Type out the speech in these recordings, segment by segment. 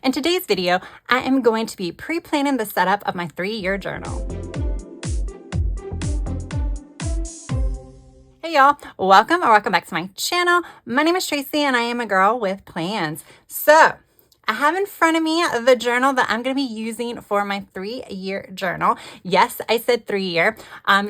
In today's video, I am going to be pre-planning the setup of my 3-year journal. Hey y'all, welcome back to my channel. My name is Tracy and I am a girl with plans. So I have in front of me the journal that I'm going to be using for my 3-year journal. Yes, I said 3-year.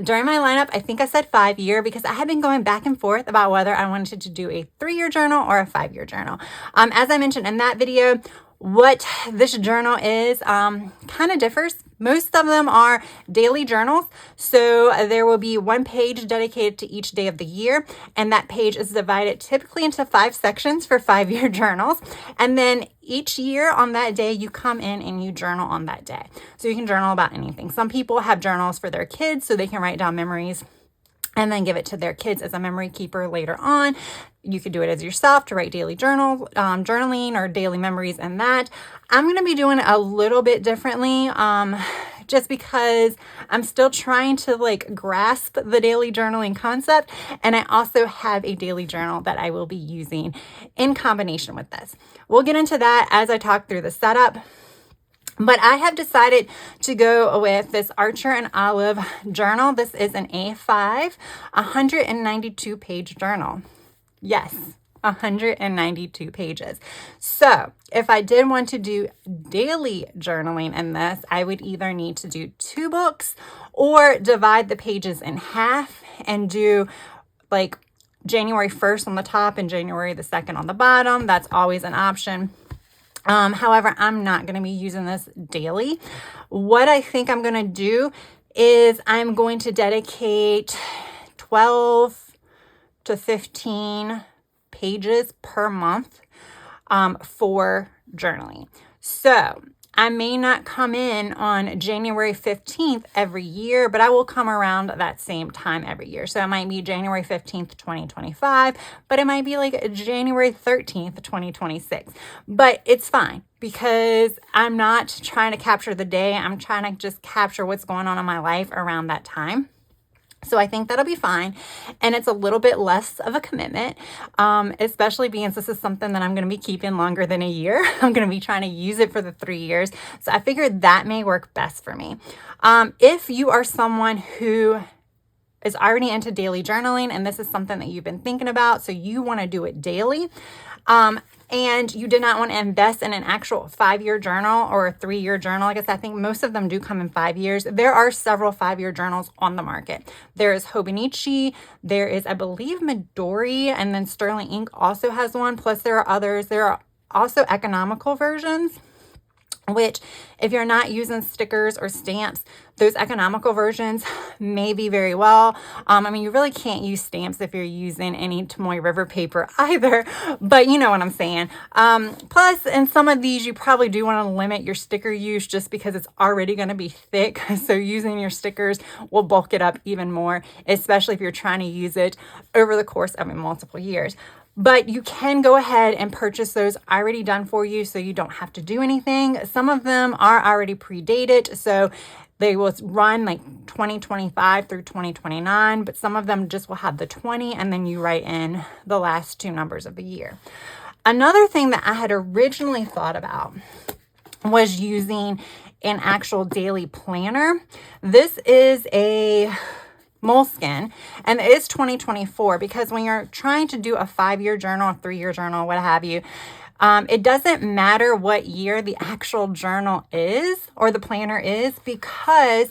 During my lineup, I think I said 5-year because I have been going back and forth about whether I wanted to do a 3-year journal or a 5-year journal. As I mentioned in that video, what this journal is kind of differs. Most of them are daily journals. So there will be one page dedicated to each day of the year. And that page is divided typically into 5 sections for 5-year journals. And then each year on that day, you come in and you journal on that day. So you can journal about anything. Some people have journals for their kids so they can write down memories and then give it to their kids as a memory keeper later on. You could do it as yourself to write daily journaling or daily memories and that. I'm going to be doing it a little bit differently just because I'm still trying to grasp the daily journaling concept. And I also have a daily journal that I will be using in combination with this. We'll get into that as I talk through the setup. But I have decided to go with this Archer and Olive journal. This is an A5, 192-page journal. Yes, 192 pages. So if I did want to do daily journaling in this, I would either need to do 2 books or divide the pages in half and do January 1st on the top and January the 2nd on the bottom. That's always an option. However, I'm not going to be using this daily. What I think I'm going to do is I'm going to dedicate 12 to 15 pages per month for journaling. So I may not come in on January 15th every year, but I will come around that same time every year. So it might be January 15th, 2025, but it might be January 13th, 2026. But it's fine because I'm not trying to capture the day. I'm trying to just capture what's going on in my life around that time. So I think that'll be fine. And it's a little bit less of a commitment, especially because this is something that I'm going to be keeping longer than a year. I'm going to be trying to use it for the 3 years. So I figured that may work best for me. If you are someone who is already into daily journaling and this is something that you've been thinking about, so you want to do it daily, and you did not want to invest in an actual 5-year journal or a 3-year journal. I guess I think most of them do come in 5 years. There are several 5-year journals on the market. There is Hobonichi. There is, I believe, Midori, and then Sterling Ink also has one. Plus there are others. There are also economical versions, which if you're not using stickers or stamps, those economical versions may be very well. You really can't use stamps if you're using any Tomoe River paper either, but you know what I'm saying. Plus, in some of these, you probably do want to limit your sticker use just because it's already going to be thick. So using your stickers will bulk it up even more, especially if you're trying to use it over the course of multiple years. But you can go ahead and purchase those already done for you so you don't have to do anything. Some of them are already predated, so they will run 2025 through 2029, but some of them just will have the 20 and then you write in the last 2 numbers of the year. Another thing that I had originally thought about was using an actual daily planner. This is a Moleskine, and it is 2024 because when you're trying to do a 5-year journal, a 3-year journal, what have you, it doesn't matter what year the actual journal is or the planner is because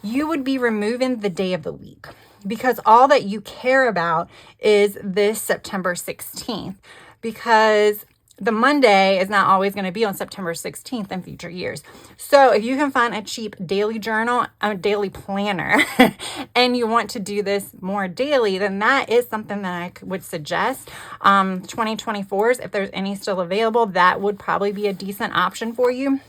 you would be removing the day of the week because all that you care about is this September 16th because the Monday is not always going to be on September 16th in future years. So if you can find a cheap daily journal, a daily planner, and you want to do this more daily, then that is something that I would suggest. 2024s, if there's any still available, that would probably be a decent option for you.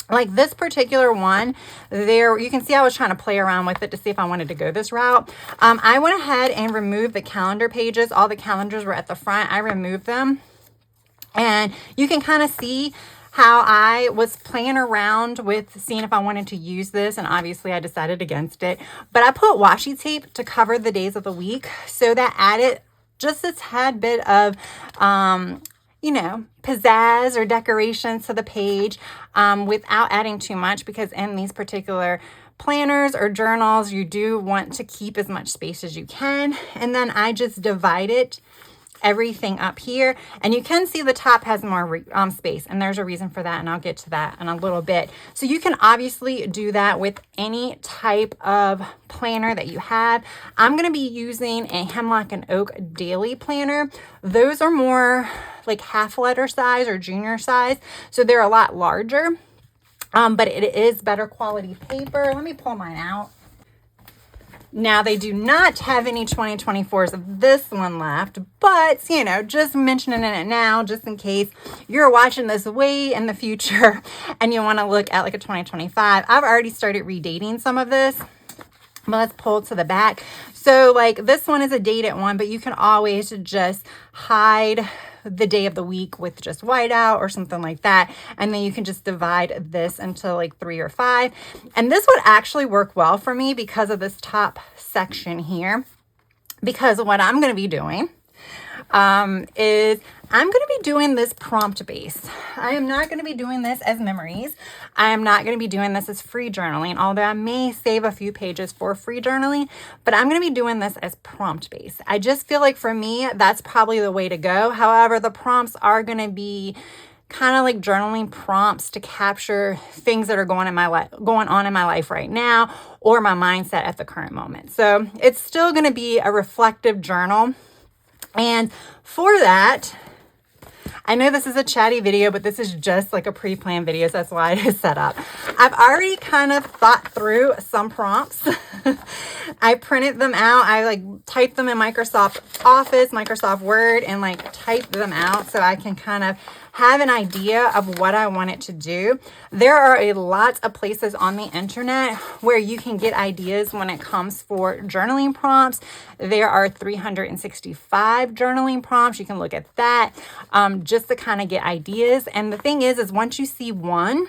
Like this particular one, there you can see I was trying to play around with it to see if I wanted to go this route. I went ahead and removed the calendar pages. All the calendars were at the front. I removed them. And you can kind of see how I was playing around with seeing if I wanted to use this. And obviously I decided against it. But I put washi tape to cover the days of the week. So that added just a tad bit of you know, pizzazz or decorations to the page without adding too much, because in these particular planners or journals, you do want to keep as much space as you can. And then I just divided everything up here, and you can see the top has more space, and there's a reason for that, and I'll get to that in a little bit. So you can obviously do that with any type of planner that you have. I'm going to be using a Hemlock and Oak daily planner. Those are more like half letter size or junior size, so they're a lot larger, but it is better quality paper. Let me pull mine out. Now, they do not have any 2024s of this one left, but, you know, just mentioning it now, just in case you're watching this way in the future and you want to look at like a 2025. I've already started redating some of this, but let's pull to the back. So, like, this one is a dated one, but you can always just hide the day of the week with just whiteout or something like that. And then you can just divide this into like 3 or 5. And this would actually work well for me because of this top section here. Because what I'm going to be doing is I'm going to be doing this prompt base. I am not going to be doing this as memories. I am not going to be doing this as free journaling, although I may save a few pages for free journaling, but I'm going to be doing this as prompt base. I just feel like for me, that's probably the way to go. However, the prompts are going to be kind of like journaling prompts to capture things that are going on in my life right now, or my mindset at the current moment. So it's still going to be a reflective journal. And for that, I know this is a chatty video, but this is just like a pre-planned video, so that's why it is set up. I've already kind of thought through some prompts. I printed them out. I like typed them in Microsoft Office, Microsoft Word, and like typed them out so I can kind of have an idea of what I want it to do. There are a lot of places on the internet where you can get ideas when it comes for journaling prompts. There are 365 journaling prompts. You can look at that just to kind of get ideas. And the thing is once you see one,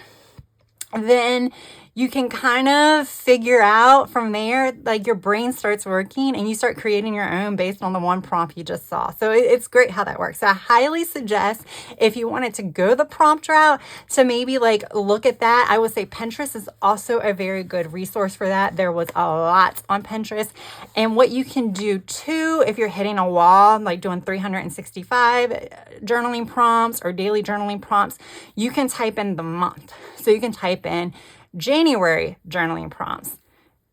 then you can kind of figure out from there, like your brain starts working and you start creating your own based on the one prompt you just saw. So it's great how that works. So I highly suggest, if you wanted to go the prompt route, to maybe like look at that. I would say Pinterest is also a very good resource for that. There was a lot on Pinterest. And what you can do too, if you're hitting a wall, like doing 365 journaling prompts or daily journaling prompts, you can type in the month. So you can type in January journaling prompts,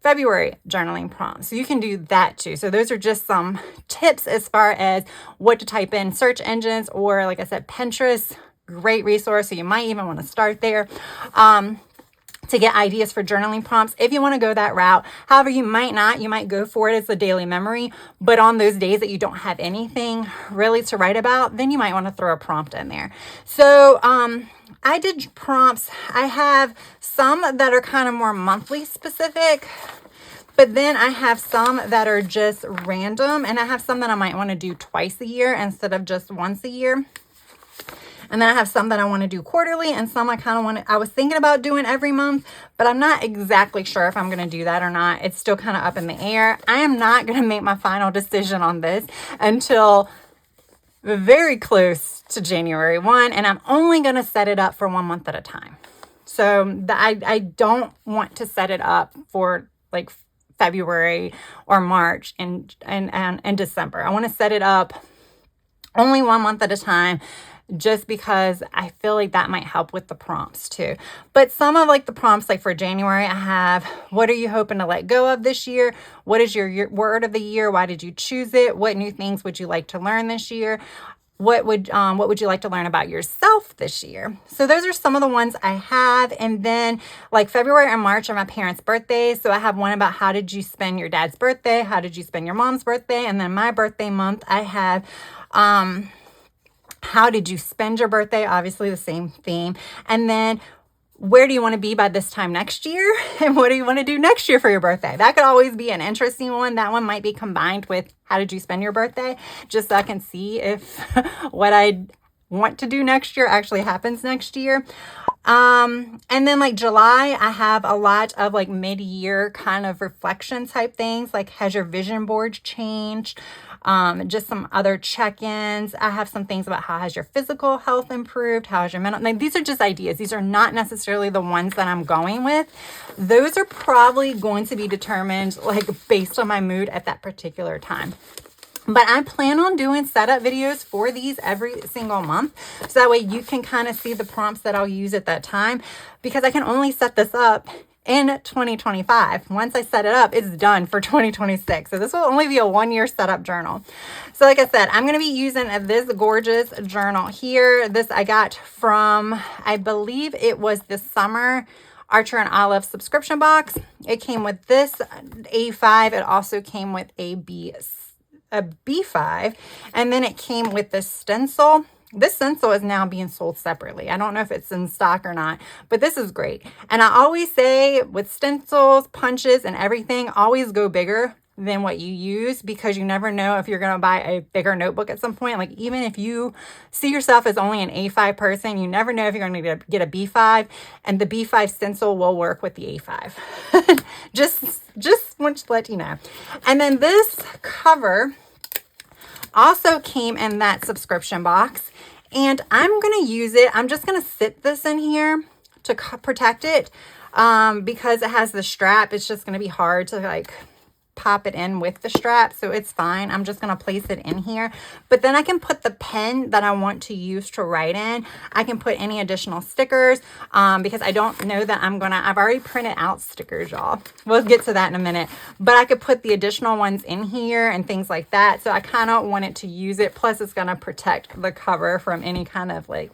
February journaling prompts. So you can do that too. So those are just some tips as far as what to type in search engines, or like I said, Pinterest, great resource. So you might even want to start there to get ideas for journaling prompts if you want to go that route. However, you might not. You might go for it as a daily memory, but on those days that you don't have anything really to write about, then you might want to throw a prompt in there. So I did prompts. I have some that are kind of more monthly specific, but then I have some that are just random, and I have some that I might want to do twice a year instead of just once a year. And then I have some that I want to do quarterly, and some I was thinking about doing every month, but I'm not exactly sure if I'm going to do that or not. It's still kind of up in the air. I am not going to make my final decision on this until very close to January 1, and I'm only going to set it up for 1 month at a time. So I don't want to set it up for like February or March and December. I want to set it up only 1 month at a time, just because I feel like that might help with the prompts too. But some of like the prompts, like for January, I have, what are you hoping to let go of this year? What is your word of the year? Why did you choose it? What new things would you like to learn this year? What would you like to learn about yourself this year? So those are some of the ones I have. And then like February and March are my parents' birthdays. So I have one about how did you spend your dad's birthday? How did you spend your mom's birthday? And then my birthday month, I have, how did you spend your birthday? Obviously the same theme. And then where do you want to be by this time next year? And what do you want to do next year for your birthday? That could always be an interesting one. That one might be combined with how did you spend your birthday? Just so I can see if what I want to do next year actually happens next year. And then like July, I have a lot of like mid-year kind of reflection type things. Like, has your vision board changed? just some other check-ins. I have some things about how has your physical health improved, how has your mental, like, these are just ideas. These are not necessarily the ones that I'm going with. Those are probably going to be determined like based on my mood at that particular time. But I plan on doing setup videos for these every single month. So that way you can kind of see the prompts that I'll use at that time, because I can only set this up in 2025. Once I set it up, it's done for 2026. So this will only be a 1-year setup journal. So like I said, I'm going to be using this gorgeous journal here. This I got from, I believe it was the Summer Archer and Olive subscription box. It came with this A5. It also came with a B5, and then it came with this stencil. This stencil is now being sold separately. I don't know if it's in stock or not, but this is great. And I always say with stencils, punches, and everything, always go bigger than what you use, because you never know if you're going to buy a bigger notebook at some point. Like, even if you see yourself as only an A5 person, you never know if you're going to get a B5, and the B5 stencil will work with the A5. just want to let you know. And then this cover also came in that subscription box, and I'm going to use it. I'm just going to sit this in here to protect it, because it has the strap. It's just going to be hard to like pop it in with the strap, so it's fine. I'm just going to place it in here, but then I can put the pen that I want to use to write in. I can put any additional stickers, because I don't know that I've already printed out stickers, y'all. We'll get to that in a minute, but I could put the additional ones in here and things like that. So I kind of wanted to use it. Plus it's going to protect the cover from any kind of like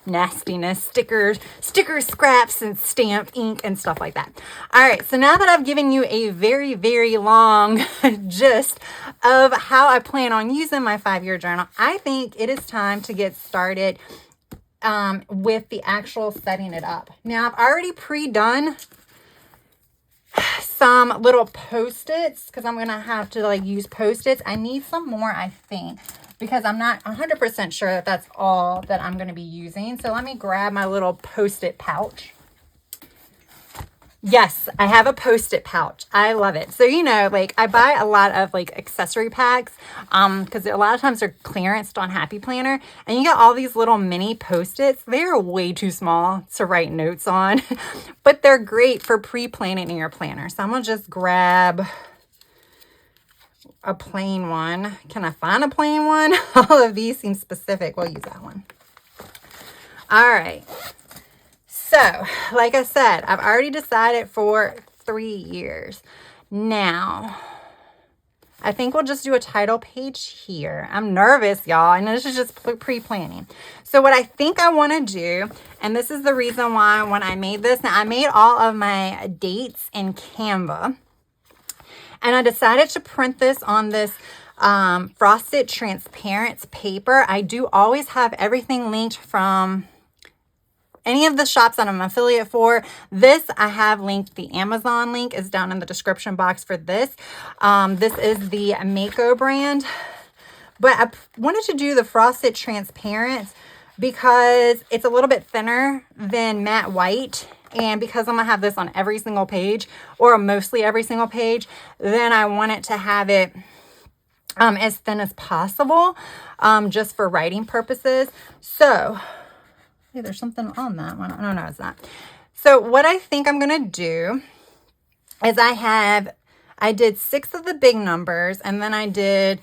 nastiness, sticker scraps and stamped ink and stuff like that. All right, so now that I've given you a very, very long gist of how I plan on using my 5-year journal, I think it is time to get started with the actual setting it up. Now, I've already pre-done some little Post-its, because I'm going to have to like use Post-its. I need some more, I think, because I'm not 100% sure that that's all that I'm going to be using. So let me grab my little Post-it pouch. Yes, I have a Post-it pouch. I love it. So, you know, like I buy a lot of like accessory packs, because a lot of times they're clearanced on Happy Planner, and you get all these little mini Post-its. They're way too small to write notes on, but they're great for pre-planning in your planner. So I'm going to just grab a plain one. Can I find a plain one? All of these seem specific. We'll use that one. All right. So, like I said, I've already decided for 3 years. Now, I think we'll just do a title page here. I'm nervous, y'all. I know this is just pre-planning. So what I think I want to do, and this is the reason why when I made this, now I made all of my dates in Canva. And I decided to print this on this frosted transparent paper. I do always have everything linked from any of the shops that I'm affiliate for. This I have linked. The Amazon link is down in the description box for this. This is the Mako brand. But I wanted to do the frosted transparent because it's a little bit thinner than matte white. And because I'm going to have this on every single page, or mostly every single page, then I want it to have it as thin as possible, just for writing purposes. So, hey, there's something on that one. No, it's not. So what I think I'm going to do is I did 6 of the big numbers, and then I did,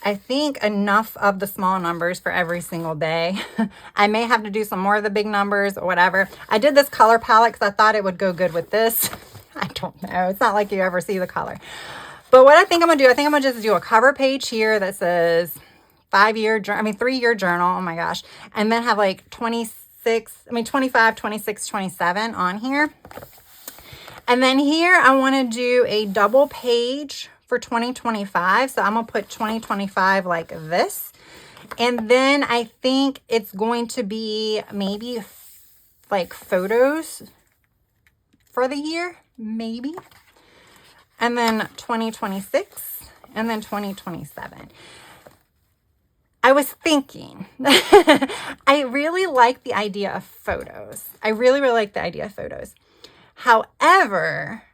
I think, enough of the small numbers for every single day. I may have to do some more of the big numbers or whatever. I did this color palette because I thought it would go good with this. I don't know. It's not like you ever see the color. But what I think I'm going to do, I think I'm going to just do a cover page here that says 3-year journal. Oh my gosh. And then have like 25, 26, 27 on here. And then here I want to do a double page for 2025. So I'm going to put 2025 like this. And then I think it's going to be maybe like photos for the year, maybe. And then 2026 and then 2027. I was thinking, I really like the idea of photos. I really, really like the idea of photos. However,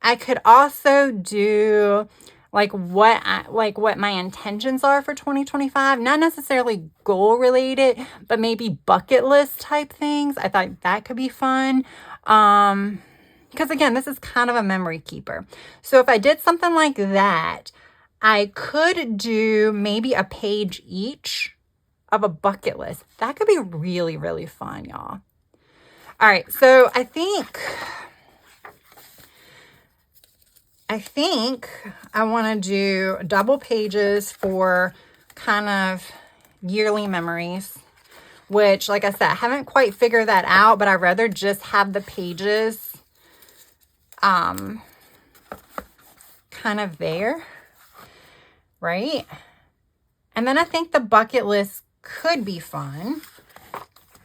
I could also do like what my intentions are for 2025. Not necessarily goal related, but maybe bucket list type things. I thought that could be fun. Because again, this is kind of a memory keeper. So if I did something like that, I could do maybe a page each of a bucket list. That could be really, really fun, y'all. All right, so I think I want to do double pages for kind of yearly memories, which, like I said, I haven't quite figured that out, but I'd rather just have the pages kind of there, right? And then I think the bucket list could be fun.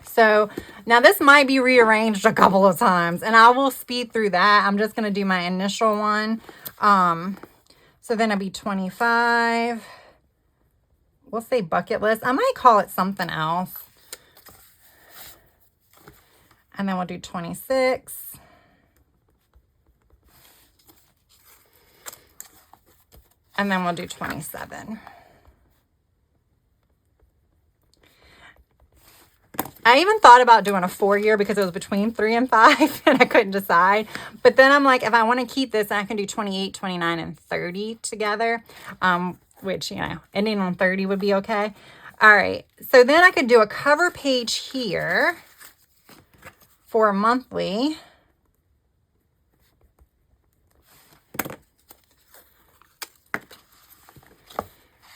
So now this might be rearranged a couple of times, and I will speed through that. I'm just going to do my initial one. So then it'll be 25. We'll say bucket list. I might call it something else. And then we'll do 26. And then we'll do 27. I even thought about doing a 4-year because it was between 3 and 5 and I couldn't decide. But then I'm like, if I want to keep this, I can do 28, 29, and 30 together, which, you know, ending on 30 would be okay. All right. So then I could do a cover page here for a monthly.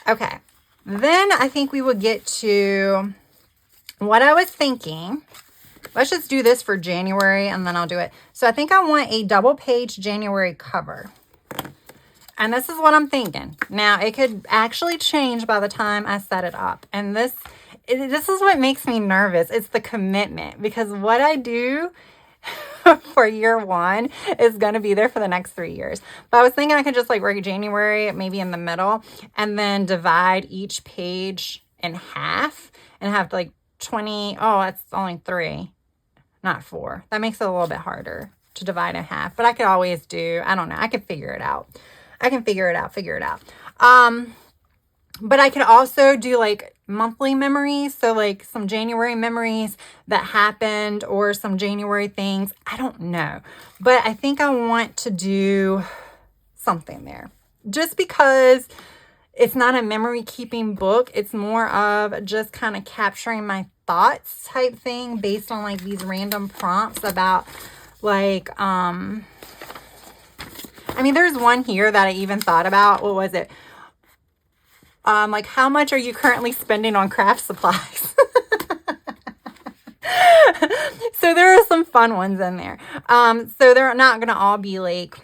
Okay. Then I think we would get to what I was thinking. Let's just do this for January and then I'll do it. So I think I want a double page January cover. And this is what I'm thinking. Now, it could actually change by the time I set it up. And this is what makes me nervous. It's the commitment, because what I do for year 1 is going to be there for the next 3 years. But I was thinking I could just like write January, maybe in the middle, and then divide each page in half and have like 20. Oh, that's only 3, not 4. That makes it a little bit harder to divide in half, but I could always do, I don't know, I could figure it out. Figure it out. But I could also do like monthly memories. So like some January memories that happened or some January things. I don't know. But I think I want to do something there. Just because it's not a memory keeping book. It's more of just kind of capturing my thoughts type thing based on like these random prompts about like, I mean, there's one here that I even thought about. What was it? Like, how much are you currently spending on craft supplies? So there are some fun ones in there. So they're not going to all be like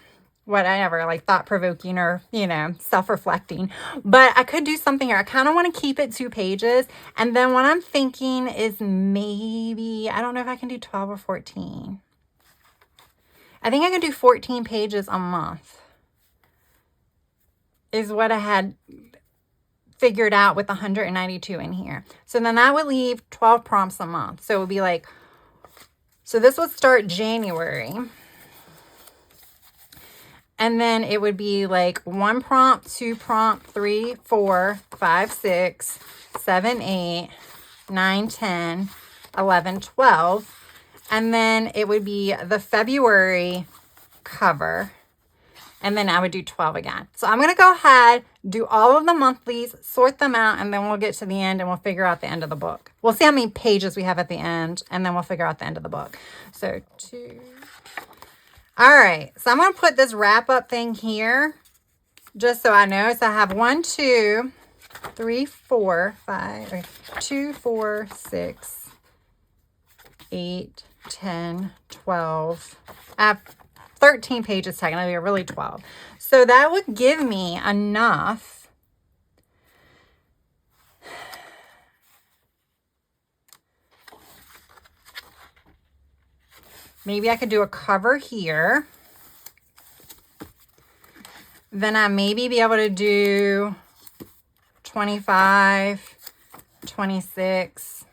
whatever, like thought-provoking or, you know, self-reflecting. But I could do something here. I kind of want to keep it 2 pages. And then what I'm thinking is maybe, I don't know if I can do 12 or 14. I think I can do 14 pages a month is what I had figured out with 192 in here. So then that would leave 12 prompts a month. So it would be like, so this would start January. And then it would be like 1 prompt, 2 prompt, 3, 4, 5, 6, 7, 8, 9, 10, 11, 12. And then it would be the February cover. And then I would do 12 again. So I'm going to go ahead, do all of the monthlies, sort them out, and then we'll get to the end and we'll figure out the end of the book. We'll see how many pages we have at the end, and then we'll figure out the end of the book. So 2. All right. So I'm going to put this wrap up thing here just so I know. So I have 1, 2, 3, 4, 5, 2, 4, 6, 8, 10, 12. I have 13 pages technically, or really 12. So that would give me enough maybe I could do a cover here. Then I maybe be able to do 25, 26,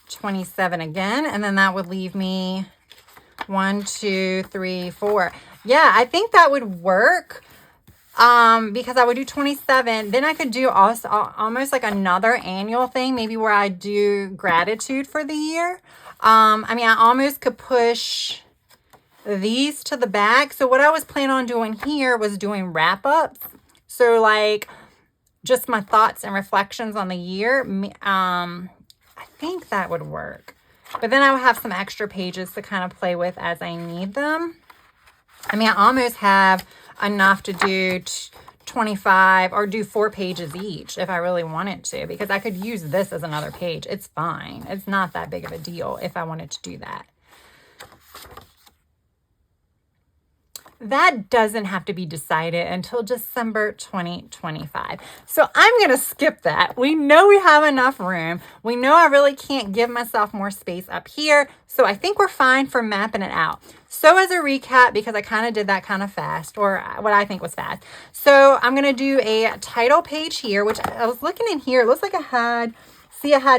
27 again. And then that would leave me 1, 2, 3, 4. Yeah, I think that would work. because I would do 27. Then I could do also almost like another annual thing, maybe where I do gratitude for the year. I mean, I almost could push these to the back. So what I was planning on doing here was doing wrap-ups. So like just my thoughts and reflections on the year. I think that would work. But then I would have some extra pages to kind of play with as I need them. I mean, I almost have enough to do 25 or do 4 pages each if I really wanted to, because I could use this as another page. It's fine. It's not that big of a deal if I wanted to do that. That doesn't have to be decided until December 2025. So I'm going to skip that. We know we have enough room. We know I really can't give myself more space up here. So I think we're fine for mapping it out. So as a recap, because I kind of did that kind of fast, or what I think was fast. So I'm going to do a title page here, which I was looking in here. It looks like I had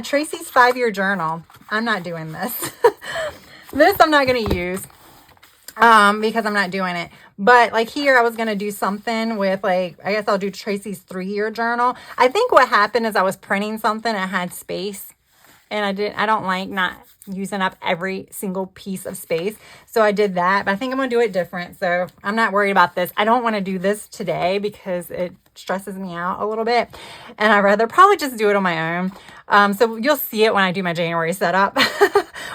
Tracy's 5-year journal. I'm not doing this. This I'm not going to use. Because I'm not doing it. But like here, I was going to do something with like, I guess I'll do Tracy's 3-year journal. I think what happened is I was printing something that had space, and I don't like not using up every single piece of space. So I did that, but I think I'm going to do it different. So I'm not worried about this. I don't want to do this today because it stresses me out a little bit, and I'd rather probably just do it on my own. So you'll see it when I do my January setup.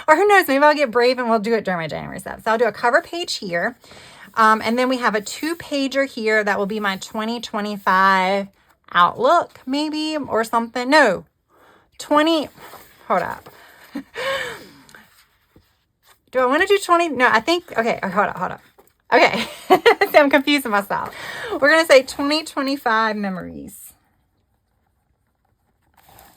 Or who knows, maybe I'll get brave and we'll do it during my January setup. So I'll do a cover page here. And then we have a 2-pager here that will be my 2025 outlook, maybe, or something. No, hold up. Do I want to do 20? No, I think, okay, hold up. Okay, see, I'm confusing myself. We're going to say 2025 memories.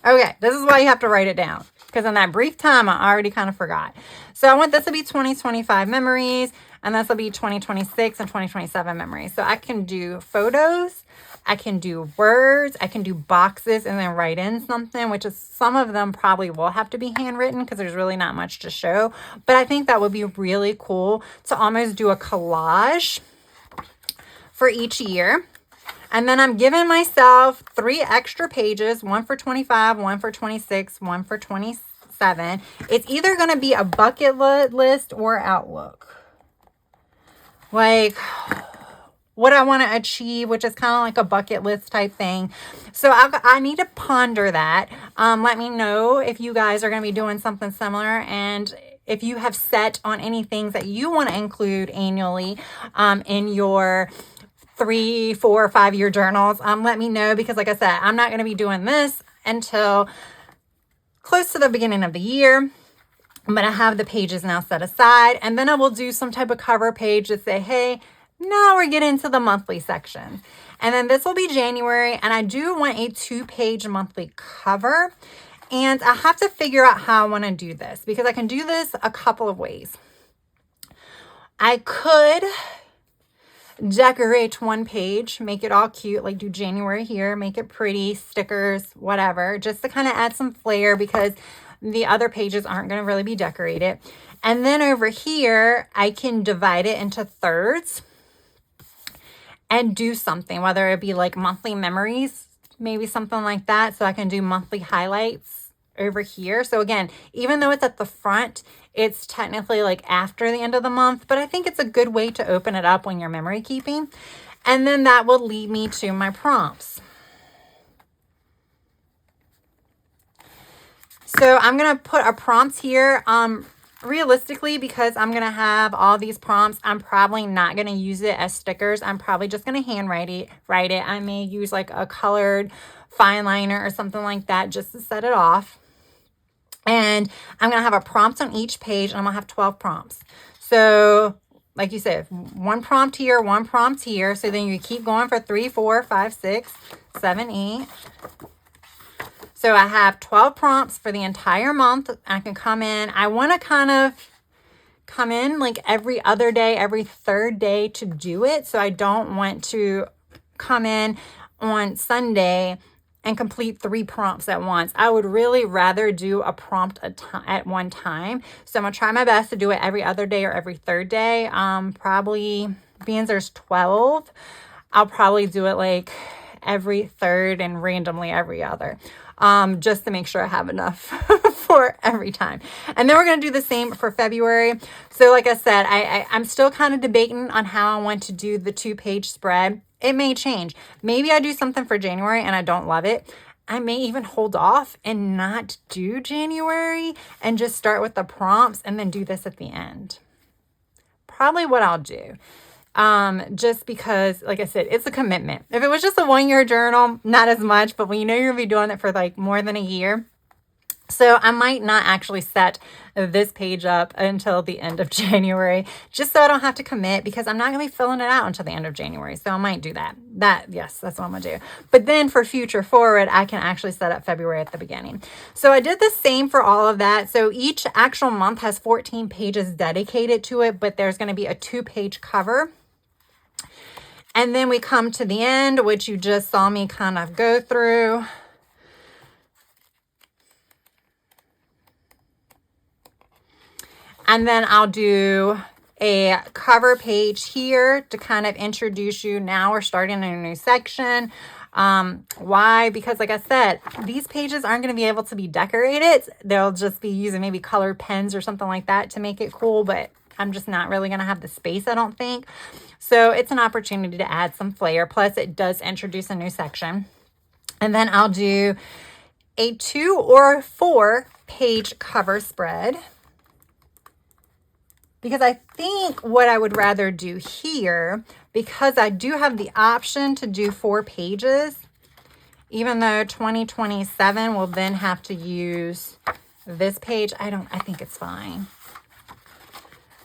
Okay, this is why you have to write it down, because in that brief time, I already kind of forgot. So I want this to be 2025 memories, and this will be 2026 and 2027 memories. So I can do photos, I can do words, I can do boxes, and then write in something, which is some of them probably will have to be handwritten because there's really not much to show. But I think that would be really cool to almost do a collage for each year. And then I'm giving myself 3 extra pages, one for 25, one for 26, one for 27. It's either going to be a bucket list or outlook. Like what I want to achieve, which is kind of like a bucket list type thing. So I need to ponder that. Let me know if you guys are going to be doing something similar, and if you have set on any things that you want to include annually in your 3, 4, 5-year journals. Let me know, because like I said, I'm not going to be doing this until close to the beginning of the year. But I have the pages now set aside, and then I will do some type of cover page to say, hey, now we're getting to the monthly section. And then this will be January, and I do want a 2-page monthly cover. And I have to figure out how I want to do this, because I can do this a couple of ways. I could decorate one page, make it all cute, like do January here, make it pretty, stickers, whatever, just to kind of add some flair, because the other pages aren't going to really be decorated. And then over here, I can divide it into thirds and do something, whether it be like monthly memories, maybe something like that. So I can do monthly highlights over here. So again, even though it's at the front, it's technically like after the end of the month, but I think it's a good way to open it up when you're memory keeping. And then that will lead me to my prompts. So I'm going to put a prompt here. Realistically, because I'm going to have all these prompts, I'm probably not going to use it as stickers. I'm probably just going to handwrite it. I may use like a colored fine liner or something like that just to set it off. And I'm going to have a prompt on each page, and I'm going to have 12 prompts. So like you said, 1 prompt here, 1 prompt here. So then you keep going for 3, 4, 5, 6, 7, 8. So I have 12 prompts for the entire month. I can come in. I want to kind of come in like every other day, every third day to do it. So I don't want to come in on Sunday and complete 3 prompts at once. I would really rather do a prompt at one time. So I'm going to try my best to do it every other day or every third day. Probably, being there's 12, I'll probably do it like every third and randomly every other, just to make sure I have enough for every time. And then we're going to do the same for February. So like I said, I'm still kind of debating on how I want to do the 2-page spread. It may change. Maybe I do something for January and I don't love it. I may even hold off and not do January and just start with the prompts and then do this at the end. Probably what I'll do. Just because, like I said, it's a commitment. If it was just a 1-year journal, not as much, but when you know you're going to be doing it for like more than a year. So I might not actually set this page up until the end of January, just so I don't have to commit, because I'm not going to be filling it out until the end of January. So I might do that. Yes, that's what I'm going to do. But then for future forward, I can actually set up February at the beginning. So I did the same for all of that. So each actual month has 14 pages dedicated to it, but there's going to be a 2-page cover. And then we come to the end, which you just saw me kind of go through. And then I'll do a cover page here to kind of introduce you. Now we're starting a new section. Why? Because like I said, these pages aren't going to be able to be decorated. They'll just be using maybe colored pens or something like that to make it cool, but I'm just not really going to have the space, I don't think. So it's an opportunity to add some flair. Plus it does introduce a new section. And then I'll do a 2 or 4 page cover spread, because I think what I would rather do here, because I do have the option to do 4 pages, even though 2027 will then have to use this page. I think it's fine.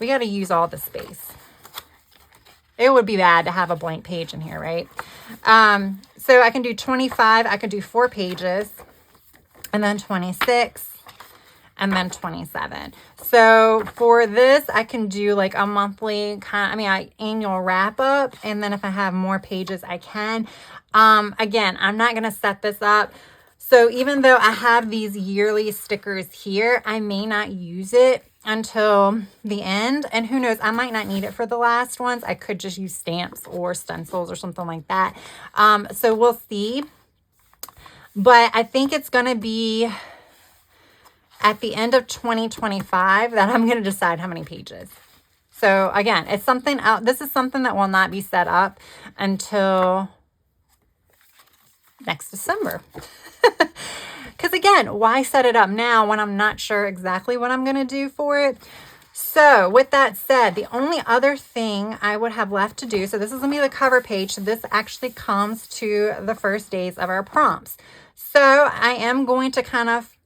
We got to use all the space. It would be bad to have a blank page in here, right? So I can do 25, I could do 4 pages, and then 26, and then 27. So for this, I can do like a monthly annual wrap up. And then if I have more pages, I can. Again, I'm not going to set this up. So even though I have these yearly stickers here, I may not use it until the end. And who knows, I might not need it for the last ones. I could just use stamps or stencils or something like that. So we'll see. But I think it's going to be at the end of 2025 that I'm going to decide how many pages. So again, it's something out. This is something that will not be set up until next December. Because again, why set it up now when I'm not sure exactly what I'm going to do for it? So with that said, the only other thing I would have left to do, so this is going to be the cover page. So this actually comes to the first days of our prompts. So I am going to kind of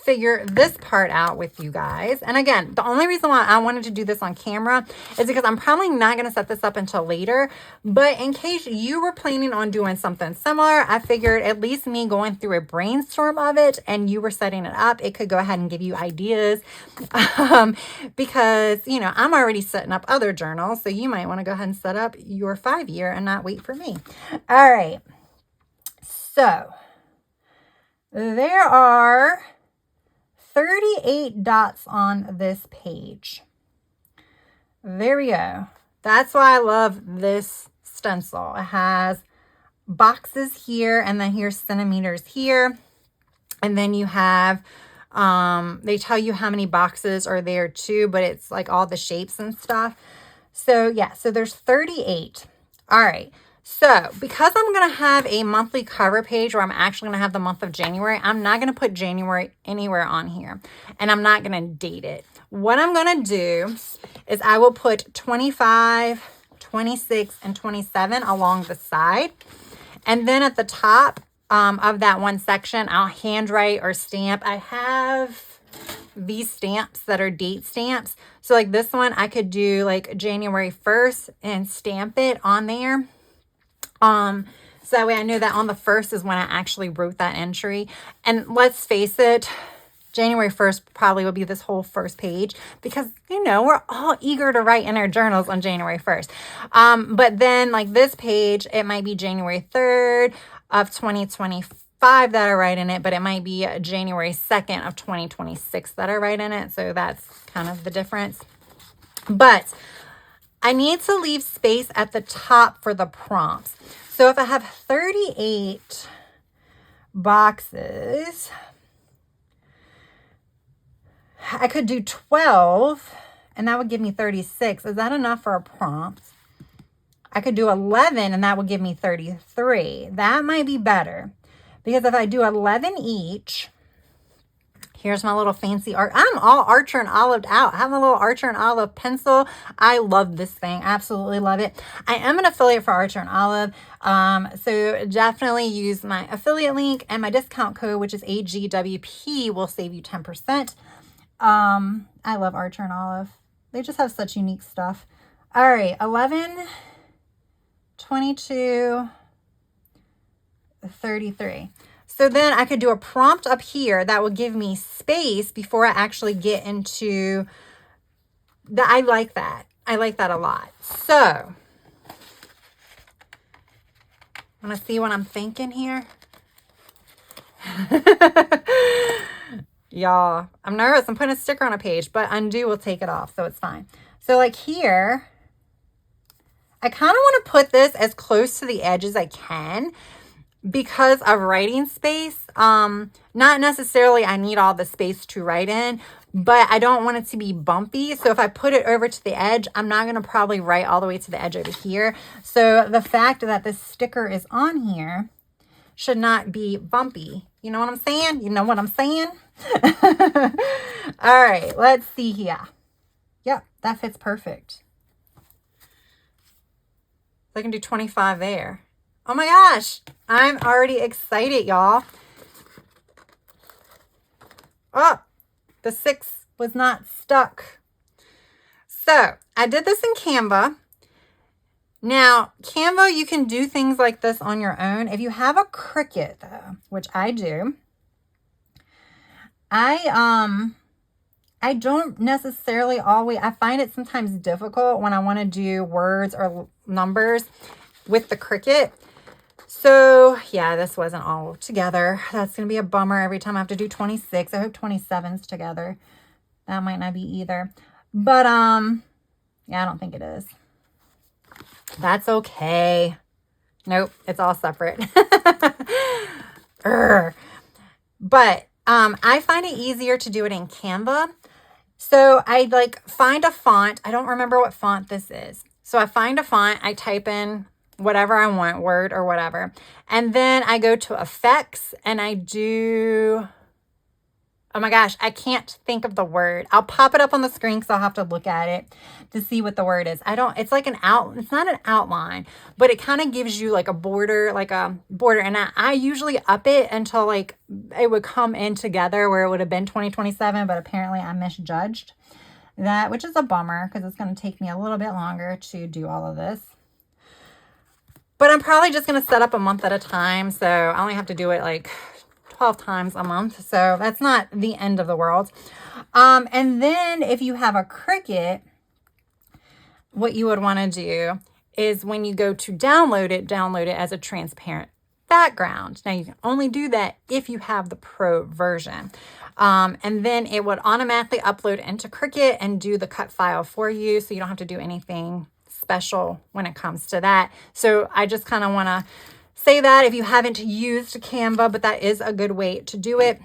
figure this part out with you guys. And again, the only reason why I wanted to do this on camera is because I'm probably not going to set this up until later. But in case you were planning on doing something similar, I figured at least me going through a brainstorm of it and you were setting it up, it could go ahead and give you ideas. Because, you know, I'm already setting up other journals. So you might want to go ahead and set up your 5-year and not wait for me. All right. So there are 38 dots on this page. There we go. That's why I love this stencil. It has boxes here, and then here's centimeters here. And then you have, they tell you how many boxes are there too, but it's like all the shapes and stuff. So yeah, so there's 38. All right. So because I'm going to have a monthly cover page where I'm actually going to have the month of January, I'm not going to put January anywhere on here, and I'm not going to date it. What I'm going to do is I will put 25, 26, and 27 along the side. And then at the top of that one section, I'll handwrite or stamp. I have these stamps that are date stamps. So like this one, I could do like January 1st and stamp it on there. So that way I know that on the 1st is when I actually wrote that entry. And let's face it, January 1st probably will be this whole first page because, you know, we're all eager to write in our journals on January 1st. But then like this page, it might be January 3rd of 2025 that I write in it, but it might be January 2nd of 2026 that I write in it. So that's kind of the difference. But I need to leave space at the top for the prompts. So if I have 38 boxes, I could do 12 and that would give me 36. Is that enough for a prompt? I could do 11 and that would give me 33. That might be better because if I do 11 each, here's my little fancy art. I'm all Archer and Olived out. I have a little Archer and Olive pencil. I love this thing. Absolutely love it. I am an affiliate for Archer and Olive. So definitely use my affiliate link, and my discount code, which is AGWP, will save you 10%. I love Archer and Olive. They just have such unique stuff. All right, 11, 22, 33. So then I could do a prompt up here that will give me space before I actually get into the, I like that. I like that a lot. So I'm going to see what I'm thinking here. Y'all, I'm nervous. I'm putting a sticker on a page, but undo will take it off, so it's fine. So like here, I kind of want to put this as close to the edge as I can because of writing space. Not necessarily I need all the space to write in, but I don't want it to be bumpy. So if I put it over to the edge, I'm not going to probably write all the way to the edge over here. So the fact that this sticker is on here should not be bumpy. You know what I'm saying? You know what I'm saying? All right, let's see here. Yep, that fits perfect. I can do 25 there. Oh my gosh, I'm already excited, y'all. Oh, the 6 was not stuck. So I did this in Canva. Now, Canva, you can do things like this on your own. If you have a Cricut, though, which I do, I don't necessarily always, I find it sometimes difficult when I want to do words or numbers with the Cricut. So yeah, this wasn't all together. That's going to be a bummer every time I have to do 26. I hope 27's together. That might not be either. But yeah, I don't think it is. That's okay. Nope, it's all separate. But I find it easier to do it in Canva. So I like find a font. I don't remember what font this is. So I find a font, I type in whatever I want, Word or whatever. And then I go to effects and I do, oh my gosh, I can't think of the word. I'll pop it up on the screen because I'll have to look at it to see what the word is. It's like it's not an outline, but it kind of gives you like a border. And I usually up it until like it would come in together where it would have been 2027, but apparently I misjudged that, which is a bummer because it's going to take me a little bit longer to do all of this. But I'm probably just going to set up a month at a time. So I only have to do it like 12 times a month. So that's not the end of the world. And then if you have a Cricut, what you would want to do is when you go to download it as a transparent background. Now you can only do that if you have the Pro version. And then it would automatically upload into Cricut and do the cut file for you. So you don't have to do anything special when it comes to that. So I just kind of want to say that if you haven't used Canva, but that is a good way to do it.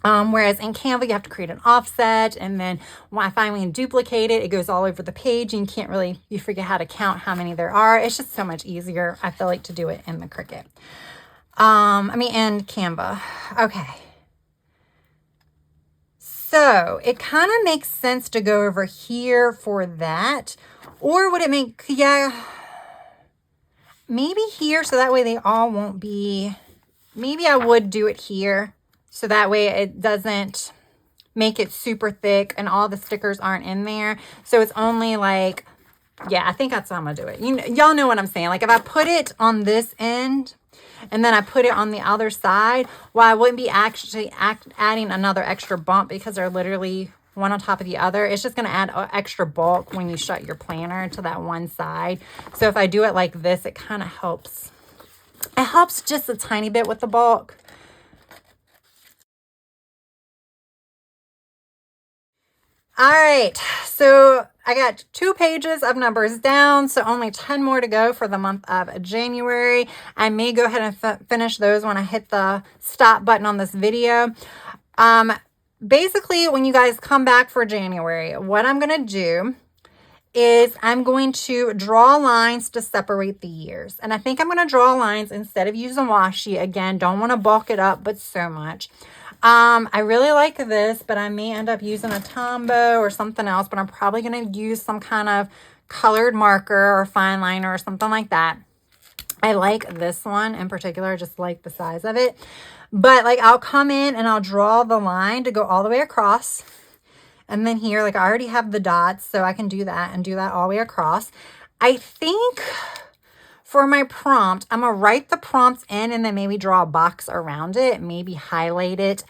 Whereas in Canva, you have to create an offset. And then when I finally duplicate it, it goes all over the page. And you forget how to count how many there are. It's just so much easier, I feel like, to do it in the Cricut. In Canva. Okay. So it kind of makes sense to go over here for that. Or would it make, maybe here so that way they all won't be, maybe I would do it here so that way it doesn't make it super thick and all the stickers aren't in there. So it's only like, yeah, I think that's how I'm going to do it. Y'all know what I'm saying. Like if I put it on this end and then I put it on the other side, well, I wouldn't be actually adding another extra bump because they're literally one on top of the other. It's just going to add extra bulk when you shut your planner to that one side. So if I do it like this, it kind of helps. It helps just a tiny bit with the bulk. All right. So I got 2 pages of numbers down, so only 10 more to go for the month of January. I may go ahead and finish those when I hit the stop button on this video. Basically, when you guys come back for January, what I'm going to do is I'm going to draw lines to separate the years. And I think I'm going to draw lines instead of using washi. Again, don't want to bulk it up, but so much. I really like this, but I may end up using a Tombow or something else, but I'm probably going to use some kind of colored marker or fine liner or something like that. I like this one in particular, just like the size of it. But like I'll come in and I'll draw the line to go all the way across. And then here, like I already have the dots, so I can do that and do that all the way across. I think for my prompt, I'm going to write the prompts in and then maybe draw a box around it, maybe highlight it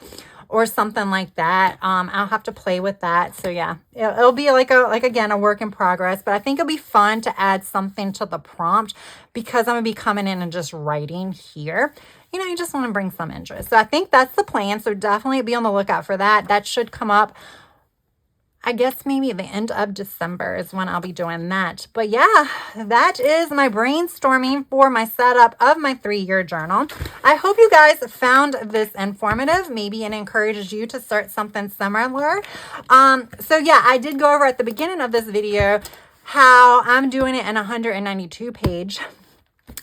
or something like that. I'll have to play with that. So yeah, it'll be like again, a work in progress, but I think it'll be fun to add something to the prompt because I'm going to be coming in and just writing here. You know, you just want to bring some interest. So I think that's the plan. So definitely be on the lookout for that. That should come up, I guess maybe the end of December is when I'll be doing that. But yeah, that is my brainstorming for my setup of my 3-year journal. I hope you guys found this informative. Maybe it encourages you to start something similar. So yeah, I did go over at the beginning of this video how I'm doing it in a 192 page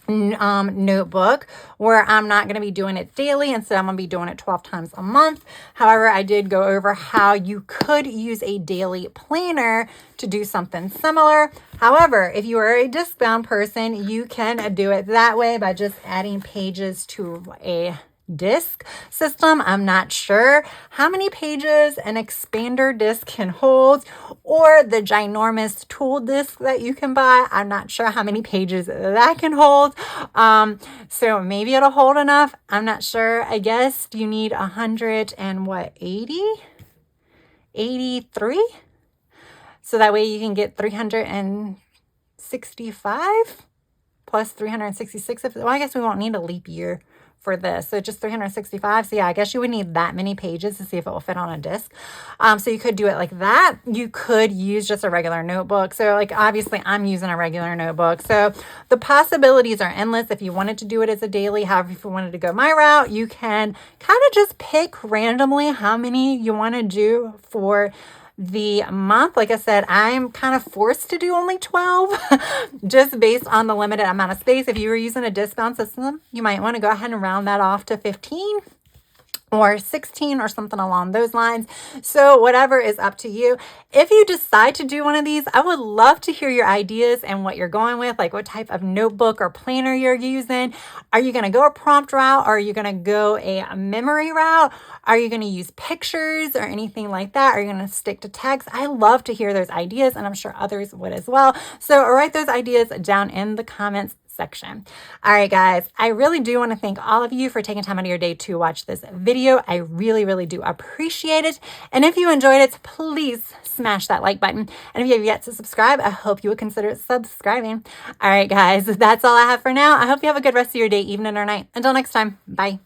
notebook where I'm not going to be doing it daily. Instead, I'm going to be doing it 12 times a month. However, I did go over how you could use a daily planner to do something similar. However, if you are a disc-bound person, you can do it that way by just adding pages to a disc system. I'm not sure how many pages an expander disc can hold or the ginormous tool disc that you can buy. I'm not sure how many pages that can hold. So maybe it'll hold enough. I'm not sure. I guess you need 83. So that way you can get 365 plus 366. Well, I guess we won't need a leap year for this. So just 365. So yeah, I guess you would need that many pages to see if it will fit on a disc. So you could do it like that. You could use just a regular notebook. So like, obviously I'm using a regular notebook. So the possibilities are endless. If you wanted to do it as a daily, however, if you wanted to go my route, you can kind of just pick randomly how many you want to do for the month. Like I said, I'm kind of forced to do only 12 just based on the limited amount of space. If you were using a disc-bound system, you might want to go ahead and round that off to 15 or 16 or something along those lines. So whatever is up to you. If you decide to do one of these, I would love to hear your ideas and what you're going with, like what type of notebook or planner you're using. Are you going to go a prompt route? Or are you going to go a memory route? Are you going to use pictures or anything like that? Are you going to stick to text? I love to hear those ideas, and I'm sure others would as well. So write those ideas down in the comments section. All right, guys, I really do want to thank all of you for taking time out of your day to watch this video. I really, really do appreciate it. And if you enjoyed it, please smash that like button. And if you have yet to subscribe, I hope you would consider subscribing. All right, guys, that's all I have for now. I hope you have a good rest of your day, evening or night. Until next time, bye.